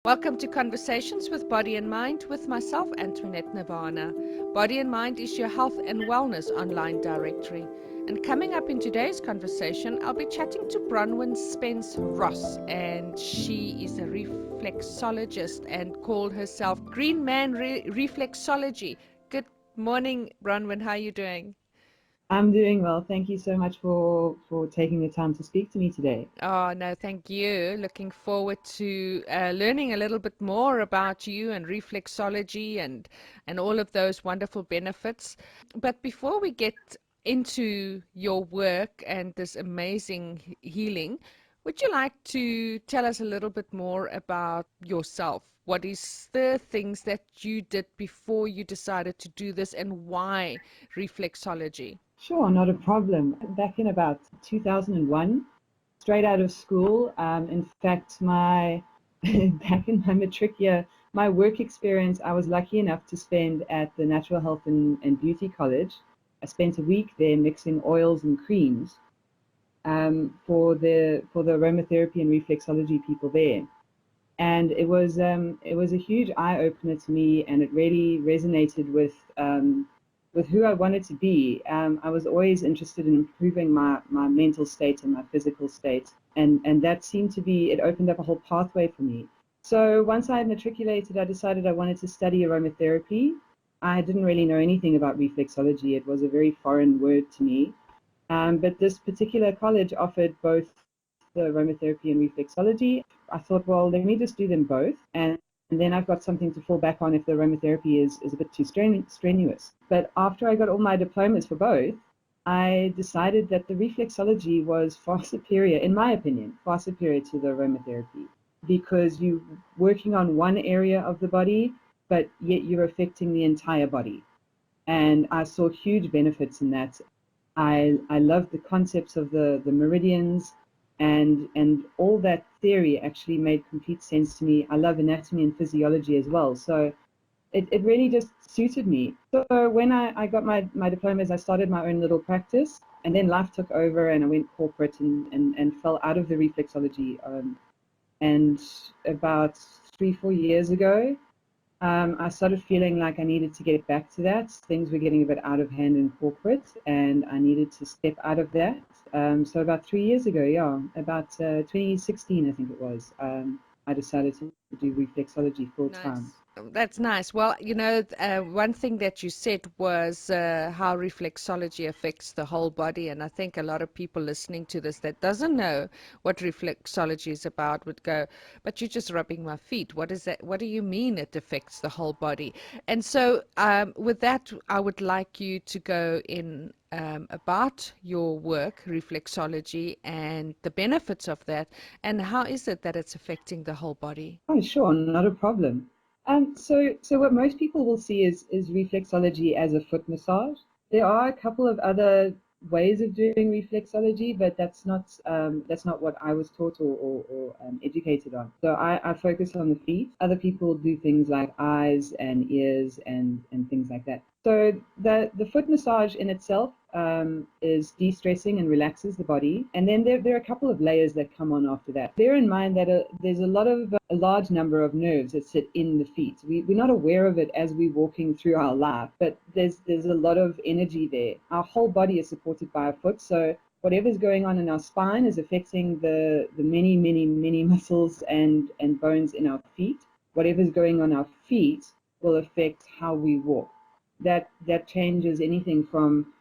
Welcome to Conversations with Body and Mind with myself, Antoinette Nirvana. Body and Mind is your health and wellness online directory. And coming up in today's conversation, I'll be chatting to Bronwyn Spence-Ross, and she is a reflexologist and called herself Green Man Reflexology. Good morning, Bronwyn. How are you doing? I'm doing well. Thank you so much for taking the time to speak to me today. Oh, no, thank you. Looking forward to learning a little bit more about you and reflexology and all of those wonderful benefits. But before we get into your work and this amazing healing, would you like to tell us a little bit more about yourself? What is the things that you did before you decided to do this, and why reflexology? Sure, not a problem. Back in about 2001, straight out of school, in fact, my back in my matric year, my work experience, I was lucky enough to spend at the Natural Health and Beauty College. I spent a week there mixing oils and creams for the aromatherapy and reflexology people there. And it was a huge eye opener to me, and it really resonated with who I wanted to be. I was always interested in improving my mental state and my physical state, and that seemed to be, it opened up a whole pathway for me. So once I matriculated, I decided I wanted to study aromatherapy. I didn't really know anything about reflexology. It was a very foreign word to me. But this particular college offered both the aromatherapy and reflexology. I thought, well, let me just do them both. And then I've got something to fall back on if the aromatherapy is a bit too strenuous. But after I got all my diplomas for both, I decided that the reflexology was far superior, in my opinion, far superior to the aromatherapy, because you're working on one area of the body, but yet you're affecting the entire body. And I saw huge benefits in that. I love the concepts of the meridians, and all that theory actually made complete sense to me. I love anatomy and physiology as well. So it really just suited me. So when I got my diplomas, I started my own little practice, and then life took over and I went corporate and fell out of the reflexology. And about 3-4 years ago, I started feeling like I needed to get back to that. Things were getting a bit out of hand in corporate, and I needed to step out of that. So about 3 years ago, yeah, about 2016, I think it was, I decided to do reflexology full time. Nice. That's nice. Well, one thing that you said was how reflexology affects the whole body, and I think a lot of people listening to this that doesn't know what reflexology is about would go, "But you're just rubbing my feet. What is that? What do you mean it affects the whole body?" And so, with that, I would like you to go in about your work, reflexology, and the benefits of that, and how is it that it's affecting the whole body? Oh, sure, not a problem. So what most people will see is reflexology as a foot massage. There are a couple of other ways of doing reflexology, but that's not what I was taught or educated on. So I focus on the feet. Other people do things like eyes and ears and things like that. So the foot massage in itself is de-stressing and relaxes the body. And then there are a couple of layers that come on after that. Bear in mind that there's a large number of nerves that sit in the feet. We're not aware of it as we're walking through our life, but there's a lot of energy there. Our whole body is supported by a foot, so whatever's going on in our spine is affecting the many, many, many muscles and bones in our feet. Whatever's going on our feet will affect how we walk. That changes anything from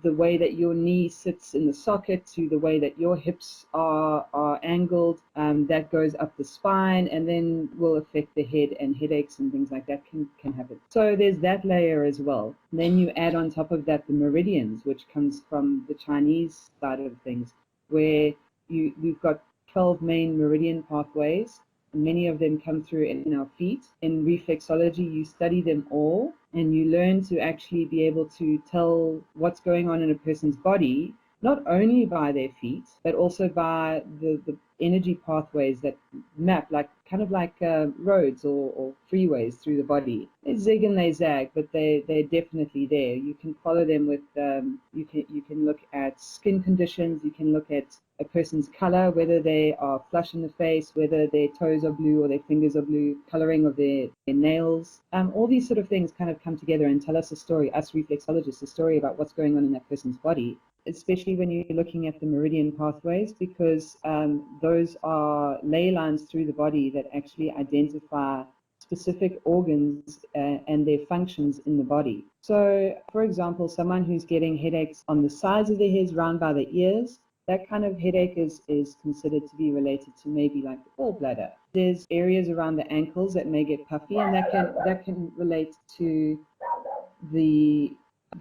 the way that your knee sits in the socket to the way that your hips are angled. That goes up the spine and then will affect the head, and headaches and things like that can happen. So there's that layer as well. And then you add on top of that the meridians, which comes from the Chinese side of things, where we've got 12 main meridian pathways. Many of them come through in our feet. In reflexology, you study them all, and you learn to actually be able to tell what's going on in a person's body not only by their feet, but also by the energy pathways that map, like kind of like roads or freeways through the body. They zig and they zag, but they're definitely there. You can follow them with you can look at skin conditions. You can look at a person's color, whether they are flush in the face, whether their toes are blue or their fingers are blue, coloring of their nails. All these sort of things kind of come together and tell us a story, us reflexologists, a story about what's going on in that person's body, especially when you're looking at the meridian pathways, because those are ley lines through the body that actually identify specific organs and their functions in the body. So, for example, someone who's getting headaches on the sides of their heads, round by the ears, that kind of headache is considered to be related to maybe like the gallbladder. There's areas around the ankles that may get puffy, and that can relate to the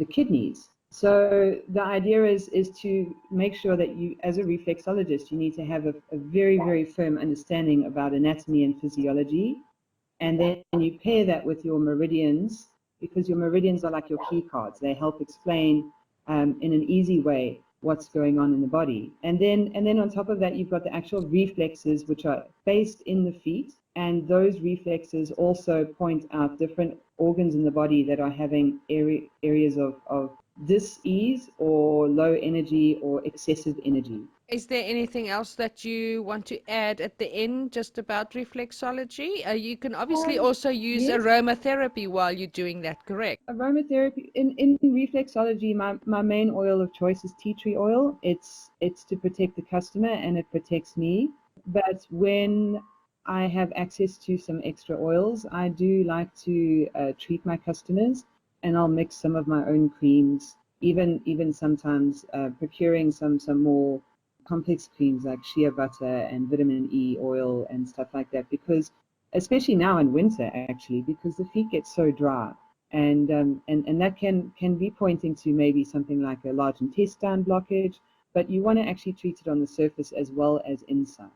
kidneys. So the idea is to make sure that you, as a reflexologist, you need to have a very, very firm understanding about anatomy and physiology, and then you pair that with your meridians, because your meridians are like your key cards. They help explain in an easy way what's going on in the body. And then on top of that, you've got the actual reflexes, which are based in the feet, and those reflexes also point out different organs in the body that are having areas of dis-ease or low energy or excessive energy. Is there anything else that you want to add at the end just about reflexology? You can obviously also use Yes. aromatherapy while you're doing that, correct? Aromatherapy in reflexology, my main oil of choice is tea tree oil. It's to protect the customer and it protects me. But when I have access to some extra oils, I do like to treat my customers, and I'll mix some of my own creams, even sometimes procuring some more complex creams like shea butter and vitamin E oil and stuff like that, because especially now in winter, actually, because the feet get so dry, and that can be pointing to maybe something like a large intestine blockage, but you want to actually treat it on the surface as well as inside.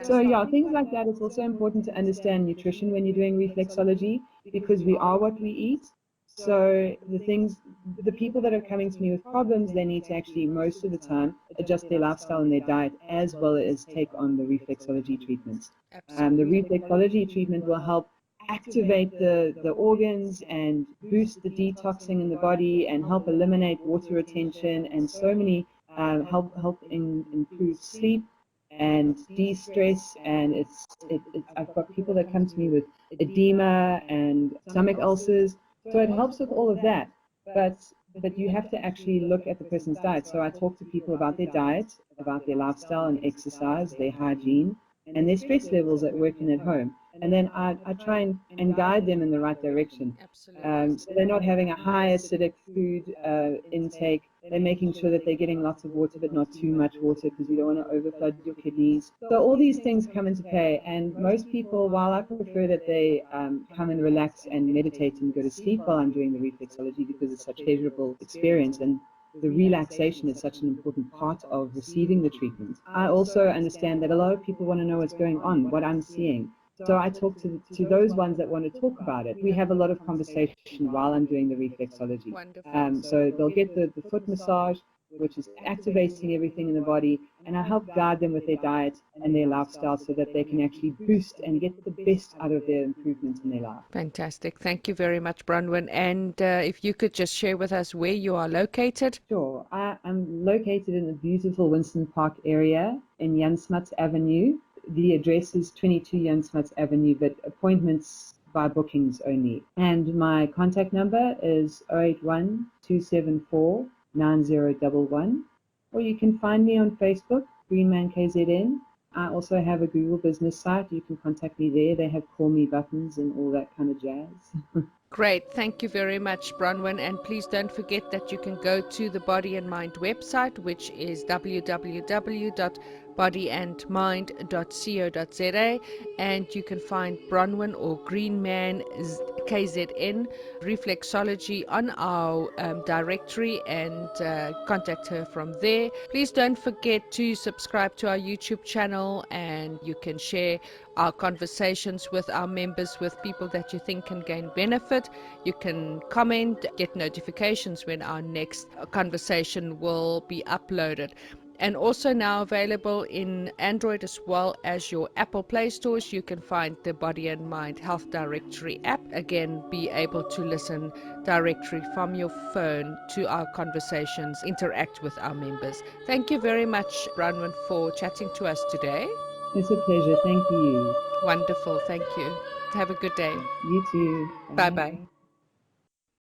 So yeah, things like that. It's also important to understand nutrition when you're doing reflexology, because we are what we eat. So the people that are coming to me with problems, they need to actually most of the time adjust their lifestyle and their diet as well as take on the reflexology treatments. The Absolutely. reflexology treatment will help activate the organs and boost the detoxing in the body and help eliminate water retention and so many improve sleep and de-stress. And I've got people that come to me with edema and stomach ulcers, so it helps with all of that. But you have to actually look at the person's diet. So I talk to people about their diet, about their lifestyle and exercise, their hygiene, and their stress levels at work and at home. And then I try and guide them in the right direction. Absolutely. So they're not having a high acidic food intake. They're making sure that they're getting lots of water, but not too much water, because you don't want to overflood your kidneys. So all these things come into play. And most people, while I prefer that they come and relax and meditate and go to sleep while I'm doing the reflexology, because it's such a pleasurable experience, and the relaxation is such an important part of receiving the treatment, I also understand that a lot of people want to know what's going on, what I'm seeing. So I talk to those ones that want to talk about it. We have a lot of conversation while I'm doing the reflexology. Wonderful. So they'll get the foot massage, which is activating everything in the body, and I help guide them with their diet and their lifestyle so that they can actually boost and get the best out of their improvements in their life. Fantastic. Thank you very much, Bronwyn. And if you could just share with us where you are located. Sure. I'm located in the beautiful Winston Park area in Jan Smuts Avenue. The address is 22 Jan Smuts Avenue, but appointments by bookings only. And my contact number is 081 274 9011. Or you can find me on Facebook, Greenman KZN. I also have a Google business site. You can contact me there. They have call me buttons and all that kind of jazz. Great. Thank you very much, Bronwyn. And please don't forget that you can go to the Body and Mind website, which is www.bodyandmind.co.za, and you can find Bronwyn or Green Man KZN Reflexology on our directory and contact her from there. Please don't forget to subscribe to our YouTube channel, and you can share our conversations with our members, with people that you think can gain benefit. You can comment, get notifications when our next conversation will be uploaded. And also now available in Android as well as your Apple Play stores. You can find the Body and Mind Health Directory app. Again, be able to listen directly from your phone to our conversations, interact with our members. Thank you very much, Bronwyn, for chatting to us today. It's a pleasure. Thank you. Wonderful. Thank you. Have a good day. You too. Bye Bye. bye.